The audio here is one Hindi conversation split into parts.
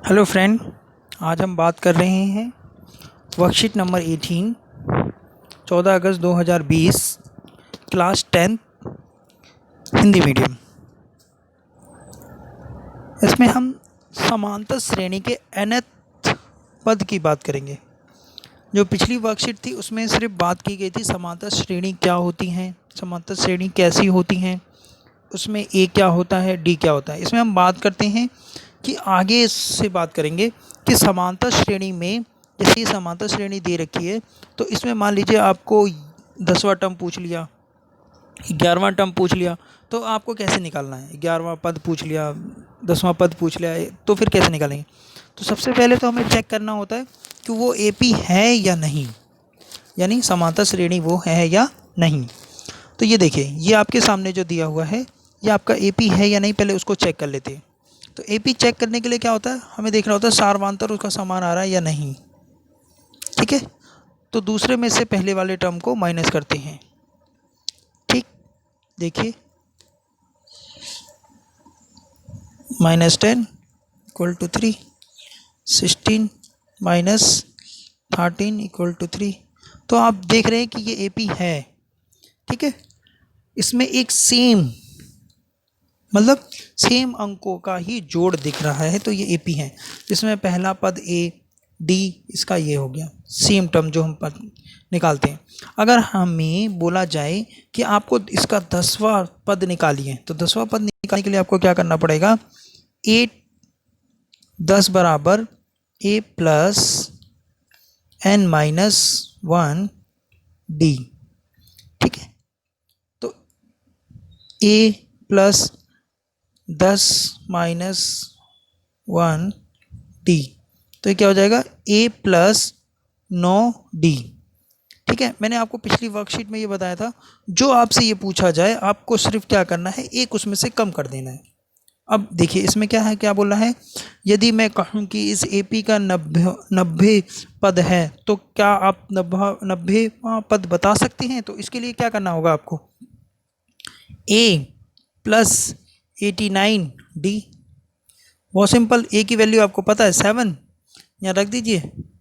हेलो फ्रेंड, आज हम बात कर रहे हैं वर्कशीट नंबर 18 14 अगस्त 2020 क्लास 10 हिंदी मीडियम। इसमें हम समांतर श्रेणी के nth पद की बात करेंगे। जो पिछली वर्कशीट थी उसमें सिर्फ बात की गई थी समांतर श्रेणी क्या होती हैं, समांतर श्रेणी कैसी होती हैं, उसमें ए क्या होता है, डी क्या होता है। इसमें हम बात करते हैं कि आगे से बात करेंगे कि समांतर श्रेणी में, जैसे ये समांतर श्रेणी दे रखी है तो इसमें मान लीजिए आपको 10वां टर्म पूछ लिया, 11वां टर्म पूछ लिया, तो आपको कैसे निकालना है। 11वां पद पूछ लिया, 10वां पद पूछ लिया, तो फिर कैसे निकालेंगे। तो सबसे पहले तो हमें चेक करना होता है कि वो एपी है या नहीं, यानी समांतर श्रेणी वो है या नहीं। तो ये देखिए, ये आपके सामने जो दिया हुआ है ये आपका एपी है या नहीं, पहले उसको चेक कर लेते हैं। तो एपी चेक करने के लिए क्या होता है, हमें देखना होता है सार्वधातुक उसका समान आ रहा है या नहीं। ठीक है, तो दूसरे में से पहले वाले टर्म को माइनस करते हैं। ठीक, देखिए -10 = 3, 16 - 13 = 3। तो आप देख रहे हैं कि ये एपी है। ठीक है, इसमें एक सेम मतलब सेम अंकों का ही जोड़ दिख रहा है, तो ये एपी है। इसमें पहला पद ए, डी, इसका ये हो गया सेम टर्म जो हम पद निकालते हैं। अगर हमें बोला जाए कि आपको इसका 10वां पद निकालिए, तो 10वां पद निकालने के लिए आपको क्या करना पड़ेगा, 10 बराबर ए प्लस n - 1 डी। ठीक है, तो ए प्लस 10 - 1 डी, तो ये क्या हो जाएगा, a + 9d। ठीक है, मैंने आपको पिछली वर्कशीट में ये बताया था, जो आपसे ये पूछा जाए आपको सिर्फ क्या करना है, एक उसमें से कम कर देना है। अब देखिए इसमें क्या है, क्या बोल रहा है, यदि मैं कहूँ कि इस एपी का 90 पद है तो क्या आप 90 पद बता सकते हैं। तो इसके लिए क्या करना होगा आपको, a + 89d। बहुत सिंपल, ए की वैल्यू आपको पता है 7, यहाँ रख दीजिए,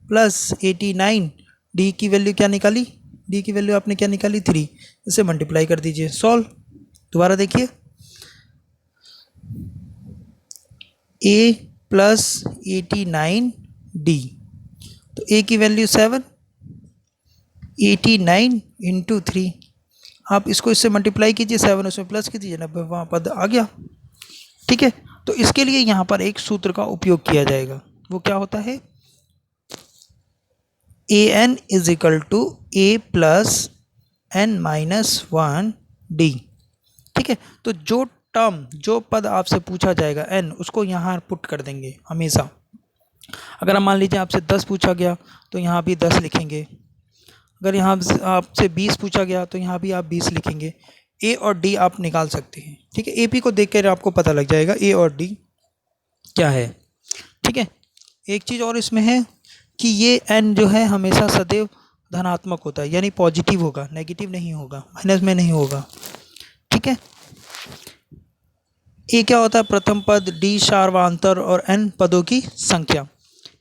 प्लस 89, डी की वैल्यू क्या निकाली, डी की वैल्यू आपने क्या निकाली 3, इसे मल्टीप्लाई कर दीजिए, सॉल्व। दोबारा देखिए, ए + 89d, तो ए की वैल्यू 7, 89 × 3, आप इसको इससे मल्टीप्लाई कीजिए, 7 उसमें प्लस कीजिए, 90वां पद आ गया। ठीक है, तो इसके लिए यहाँ पर एक सूत्र का उपयोग किया जाएगा, वो क्या होता है, an = a + n - 1 d। ठीक है, तो जो पद आपसे पूछा जाएगा n, उसको यहाँ पुट कर देंगे हमेशा। अगर हम मान लीजिए आपसे 10 पूछा गया तो यहाँ भी 10 लिखेंगे, अगर यहाँ आपसे 20 पूछा गया तो यहाँ भी आप 20 लिखेंगे। ए और डी आप निकाल सकते हैं। ठीक है, एपी को देखकर आपको पता लग जाएगा ए और डी क्या है। ठीक है, एक चीज़ और इसमें है कि ये एन जो है हमेशा सदैव धनात्मक होता है, यानी पॉजिटिव होगा, नेगेटिव नहीं होगा, माइनस में नहीं होगा। ठीक है, ए क्या होता है, प्रथम पद, डी सार्वधातुक और एन पदों की संख्या।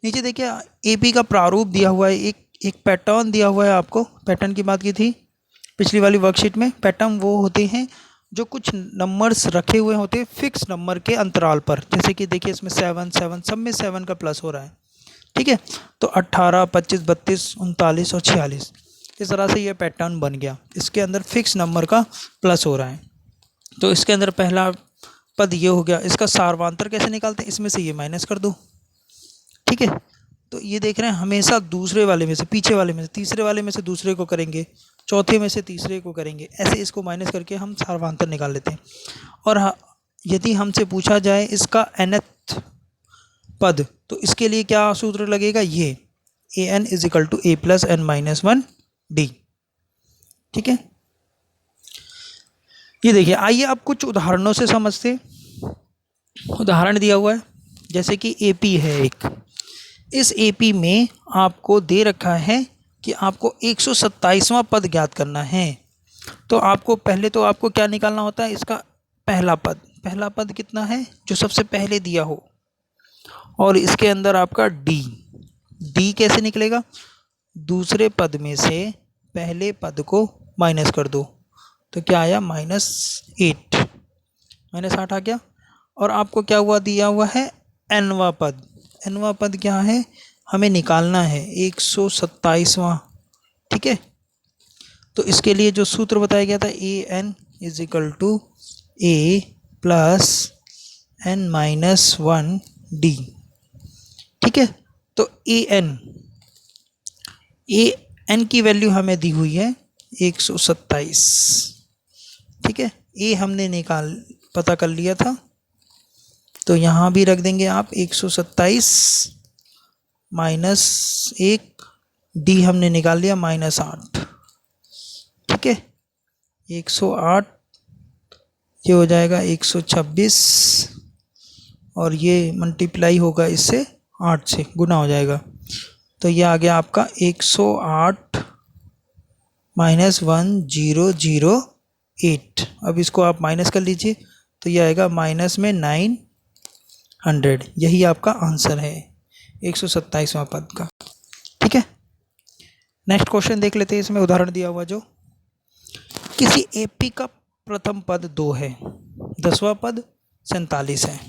नीचे देखिए एपी का प्रारूप दिया हुआ है, एक पैटर्न दिया हुआ है। आपको पैटर्न की बात की थी पिछली वाली वर्कशीट में। पैटर्न वो होते हैं जो कुछ नंबर्स रखे हुए होते हैं फिक्स नंबर के अंतराल पर, जैसे कि देखिए इसमें 7 7 सब में 7 का प्लस हो रहा है। ठीक है, तो 18, 25, 32, 39 और 46, इस तरह से ये पैटर्न बन गया। इसके अंदर फिक्स नंबर का प्लस हो रहा है, तो इसके अंदर पहला पद ये हो गया। इसका सार्वधातुक कैसे निकालते हैं, इसमें से ये माइनस कर दो। ठीक है, तो ये देख रहे हैं हमेशा दूसरे वाले में से, पीछे वाले में से, तीसरे वाले में से दूसरे को करेंगे, चौथे में से तीसरे को करेंगे, ऐसे इसको माइनस करके हम सार्वधातुक निकाल लेते हैं। और यदि हमसे पूछा जाए इसका nth पद, तो इसके लिए क्या सूत्र लगेगा, ये an = a + n - 1 d। ठीक है, ये देखिए, आइए अब कुछ उदाहरणों से समझते। उदाहरण दिया हुआ है, जैसे कि एपी है एक, इस एपी में आपको दे रखा है कि आपको 127वां पद ज्ञात करना है। तो आपको पहले तो आपको क्या निकालना होता है, इसका पहला पद। पहला पद कितना है, जो सबसे पहले दिया हो, और इसके अंदर आपका डी, डी कैसे निकलेगा, दूसरे पद में से पहले पद को माइनस कर दो, तो क्या आया -8, -8 आ गया। और आपको क्या हुआ, दिया हुआ है एनवा पद, एनवा पद क्या है, हमें निकालना है 127वां, ठीक है। तो इसके लिए जो सूत्र बताया गया था an = a + n-1d, ठीक है। तो an की वैल्यू हमें दी हुई है 127, ठीक है। ए हमने पता कर लिया था, तो यहाँ भी रख देंगे आप 127 -1, डी हमने निकाल लिया -8, ठीक है। 108, ये हो जाएगा 126, और ये मल्टीप्लाई होगा इससे 8 से, गुना हो जाएगा, तो ये आ गया आपका 108 -1008। अब इसको आप माइनस कर लीजिए, तो ये आएगा माइनस में 900, यही आपका आंसर है 127वां पद का, ठीक है। नेक्स्ट क्वेश्चन देख लेते हैं, इसमें उदाहरण दिया हुआ जो, किसी एपी का प्रथम पद 2 है, 10वां पद 47 है।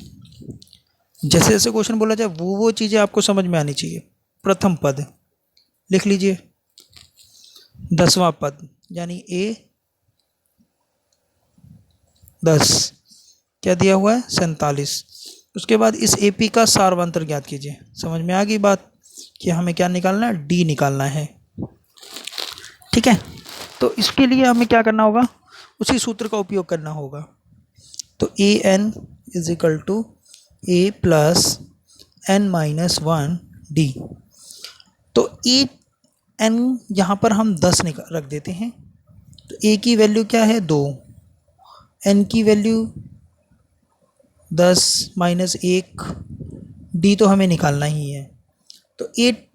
जैसे जैसे क्वेश्चन बोला जाए वो चीज़ें आपको समझ में आनी चाहिए। प्रथम पद लिख लीजिए, 10वां पद यानी ए 10, क्या दिया हुआ है 47। उसके बाद इस एपी का सारवांतर ज्ञात कीजिए। समझ में आ गई बात कि हमें क्या निकालना है, डी निकालना है, ठीक है। तो इसके लिए हमें क्या करना होगा, उसी सूत्र का उपयोग करना होगा। तो an = a + n-1d। तो an यहाँ पर हम 10 रख देते हैं, तो a की वैल्यू क्या है 2, n की वैल्यू 10 - 1, d तो हमें निकालना ही है। तो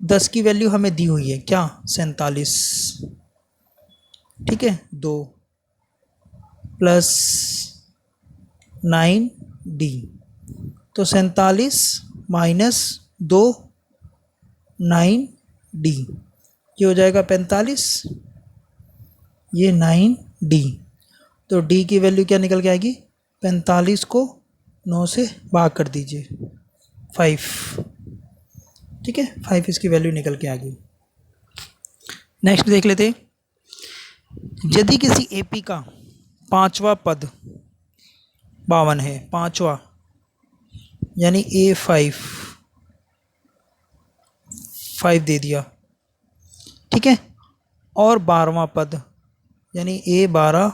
10 की वैल्यू हमें दी हुई है क्या 47, ठीक है, 2 + 9d, तो 47 - 2 9d, ये हो जाएगा 45, ये 9d। तो d की वैल्यू क्या निकल के आएगी, 45 को 9 से भाग कर दीजिए, 5, ठीक है, 5 इसकी वैल्यू निकल के आ गई। नेक्स्ट देख लेते हैं, यदि किसी एपी का 5वां पद 52 है, 5वां यानी A5 5 दे दिया, ठीक है, और 12वां पद यानी A12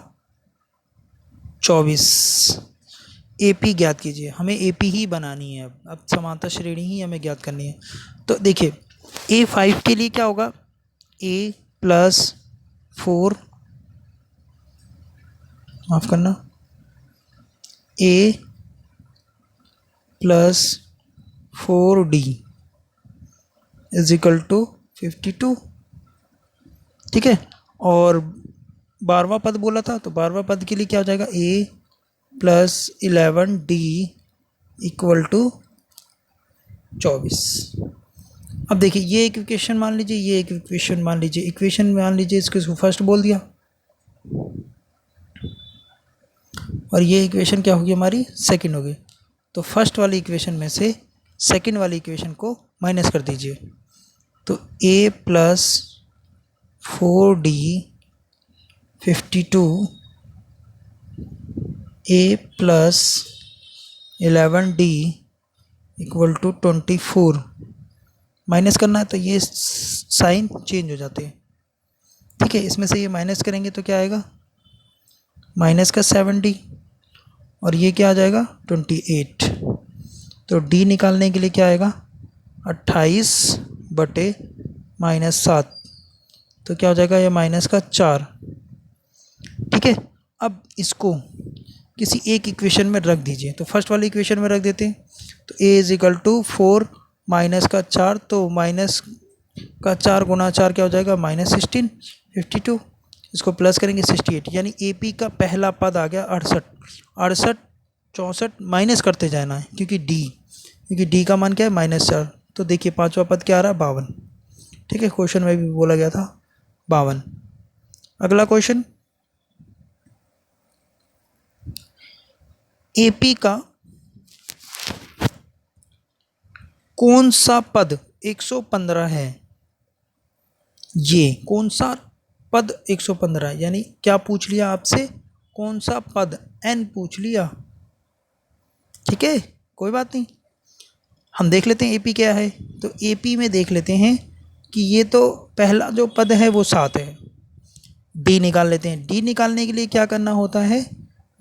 24, एपी ज्ञात कीजिए। हमें एपी ही बनानी है, अब समांतर श्रेणी ही हमें ज्ञात करनी है। तो देखिए A5 के लिए क्या होगा, A + 4, माफ़ करना, A + 4d = 52, ठीक है। और 12वां पद बोला था, तो 12वां पद के लिए क्या हो जाएगा, A + 11d = 24। अब देखिए ये एक इक्वेशन मान लीजिए, ये एक इक्वेशन मान लीजिए, इक्वेशन मान लीजिए इसको फर्स्ट बोल दिया, और ये इक्वेशन क्या होगी हमारी, सेकंड होगी। तो फर्स्ट वाली इक्वेशन में से सेकंड वाली इक्वेशन को माइनस कर दीजिए, तो A + 4d 52, A + 11d = 24, minus करना है तो ये साइन चेंज हो जाते हैं, ठीक है। इसमें से ये माइनस करेंगे तो क्या आएगा, -7d, और ये क्या आ जाएगा 28। तो d निकालने के लिए क्या आएगा, 28/-7, तो क्या हो जाएगा, ये -4, ठीक है। अब इसको किसी एक इक्वेशन में रख दीजिए, तो फर्स्ट वाली इक्वेशन में रख देते हैं। तो a = 4 -4, तो -4 × 4 क्या हो जाएगा, -16, 52, इसको प्लस करेंगे 68, यानी एपी का पहला पद आ गया 68, 64 माइनस करते जाना है, क्योंकि d क्योंकि डी का मान क्या है -4। तो देखिए पांचवा पद क्या आ रहा है 52। ठीक है, क्वेश्चन में भी बोला गया था 52। अगला क्वेश्चन, एपी का कौन सा पद 115 है? ये कौन सा पद 115 है, यानी क्या पूछ लिया आपसे, कौन सा पद, n पूछ लिया। ठीक है, कोई बात नहीं, हम देख लेते हैं एपी क्या है। तो एपी में देख लेते हैं कि ये तो पहला जो पद है वो 7 है। डी निकाल लेते हैं। डी निकालने के लिए क्या करना होता है,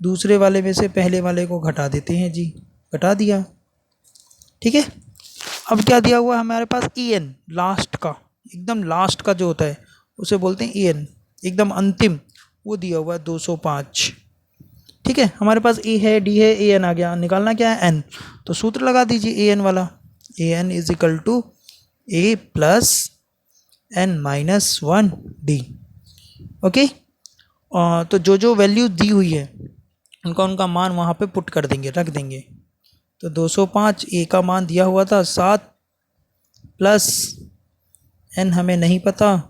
दूसरे वाले में से पहले वाले को घटा देते हैं जी, घटा दिया। ठीक है, अब क्या दिया हुआ है हमारे पास, ई एन, लास्ट का, एकदम लास्ट का जो होता है उसे बोलते हैं ई एन, एकदम अंतिम, वो दिया हुआ है 205। ठीक है, हमारे पास ए है, डी है, ए एन आ गया, निकालना क्या है एन, तो सूत्र लगा दीजिए ए एन वाला, A N is equal to A plus N minus 1 D. Okay, तो जो जो वैल्यू दी हुई है उनका उनका मान वहाँ पे पुट कर देंगे, रख देंगे। तो 205, ए का मान दिया हुआ था 7 प्लस एन हमें नहीं पता,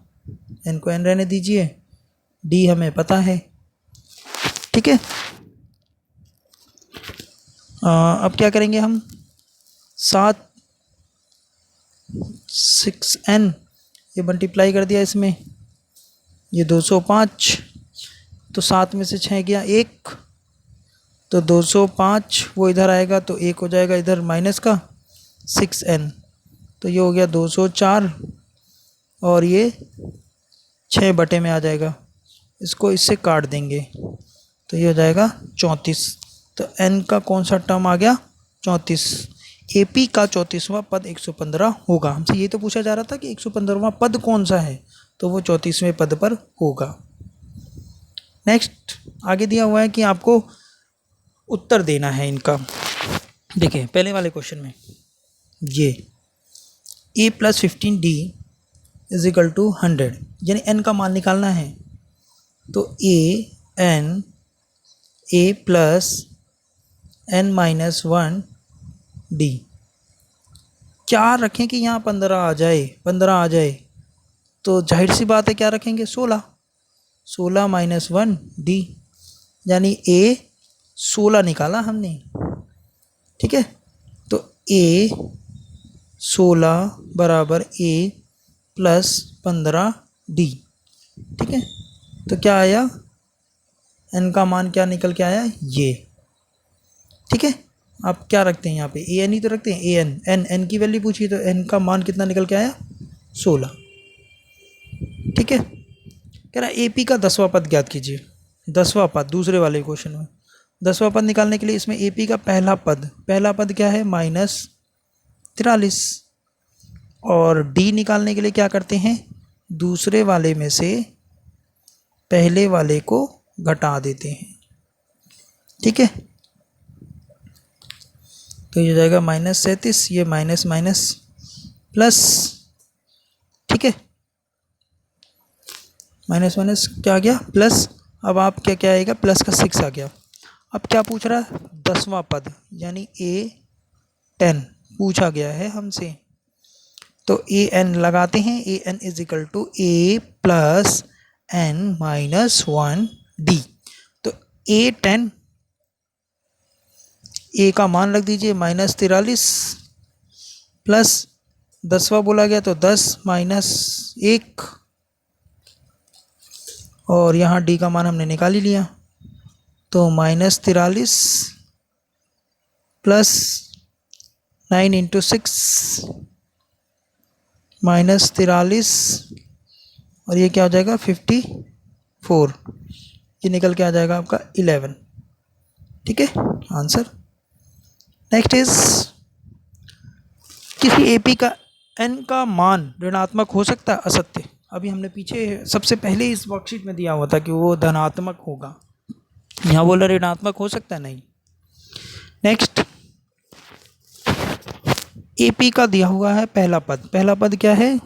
एन को एन रहने दीजिए, डी हमें पता है। ठीक है, अब क्या करेंगे हम, 7 6n, ये मल्टीप्लाई कर दिया इसमें, ये 205, तो 7 में से 6 गया 1, तो 205 वो इधर आएगा तो 1 हो जाएगा इधर माइनस का 6n, तो ये हो गया 204 और ये 6 बटे में आ जाएगा, इसको इससे काट देंगे तो ये हो जाएगा 34। तो n का कौन सा टर्म आ गया, 34। एपी का 34वां पद 115 होगा। हमसे ये तो पूछा जा रहा था कि 115वां पद कौन सा है, तो वो 34वें पद पर होगा। नेक्स्ट आगे दिया हुआ है कि आपको उत्तर देना है इनका। देखिए पहले वाले क्वेश्चन में ये a plus 15d is equal to 100, यानी n का मान निकालना है। तो a plus n minus 1 d, क्या रखें कि यहाँ 15 आ जाए, 15 आ जाए, तो जाहिर सी बात है क्या रखेंगे, 16 माइनस 1 d, यानी a 16 निकाला हमने। ठीक है, तो a 16 बराबर a प्लस 15d। ठीक है, तो क्या आया, n का मान क्या निकल के आया, ये। ठीक है, आप क्या रखते हैं यहाँ पे, ए एन ही तो रखते हैं, ए एन, एन की वैल्यू पूछी तो n का मान कितना निकल के आया, 16। ठीक है, कह रहा है एपी का 10वां पद ज्ञात कीजिए। 10वां पद दूसरे वाले क्वेश्चन में, 10वां पद निकालने के लिए इसमें एपी का पहला पद क्या है, -43, और डी निकालने के लिए क्या करते हैं, दूसरे वाले में से पहले वाले को घटा देते हैं। ठीक है, तो ये जाएगा -37, ये माइनस माइनस प्लस। ठीक है, माइनस माइनस क्या आ गया, प्लस। अब आप क्या आएगा, प्लस का 6 आ गया। अब क्या पूछ रहा है, 10वां पद, यानी a10 पूछा गया है हमसे, तो ए एन लगाते हैं, A N is equal to A plus N minus 1 D. तो a10, ए का मान रख दीजिए -43 प्लस 10वां बोला गया तो 10 माइनस 1, और यहाँ डी का मान हमने निकाल ही लिया, तो -43 प्लस 9 इंटू 6 -43, और ये क्या हो जाएगा 54, ये निकल के आ जाएगा आपका 11। ठीक है, आंसर। नेक्स्ट इज, किसी एपी का n का मान ऋणात्मक हो सकता है, असत्य। अभी हमने पीछे सबसे पहले इस वर्कशीट में दिया हुआ था कि वो धनात्मक होगा, यहाँ बोला ऋणात्मक हो सकता है, नहीं। नेक्स्ट, एपी का दिया हुआ है पहला पद क्या है,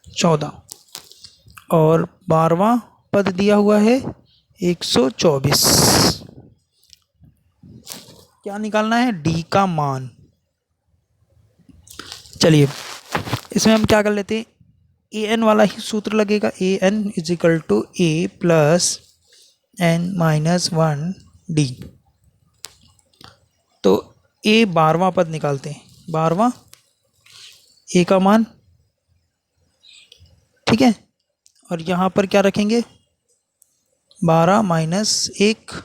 14, और 12वां पद दिया हुआ है 124। क्या निकालना है, डी का मान। चलिए इसमें हम क्या कर लेते हैं, ए एन वाला ही सूत्र लगेगा, A N is equal to A plus N minus 1 D. तो ए 12वां पद निकालते हैं, 12वां ए का मान, ठीक है। और यहाँ पर क्या रखेंगे, 12 माइनस 1,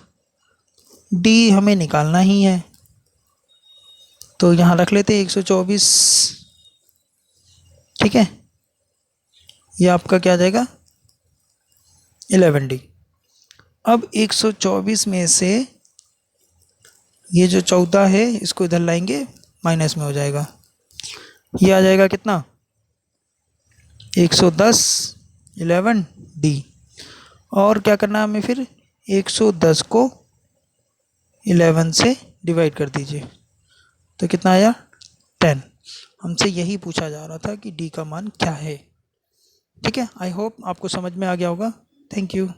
डी हमें निकालना ही है, तो यहाँ रख लेते हैं 124, ठीक है। ये आपका क्या आ जाएगा, 11D। अब 124 में से ये जो 14 है इसको इधर लाएंगे, माइनस में हो जाएगा, ये आ जाएगा कितना, 110 11D। और क्या करना है हमें फिर, 110 को 11 से डिवाइड कर दीजिए, तो कितना आया, 10। हमसे यही पूछा जा रहा था कि डी का मान क्या है, ठीक है। आई होप आपको समझ में आ गया होगा। Thank you.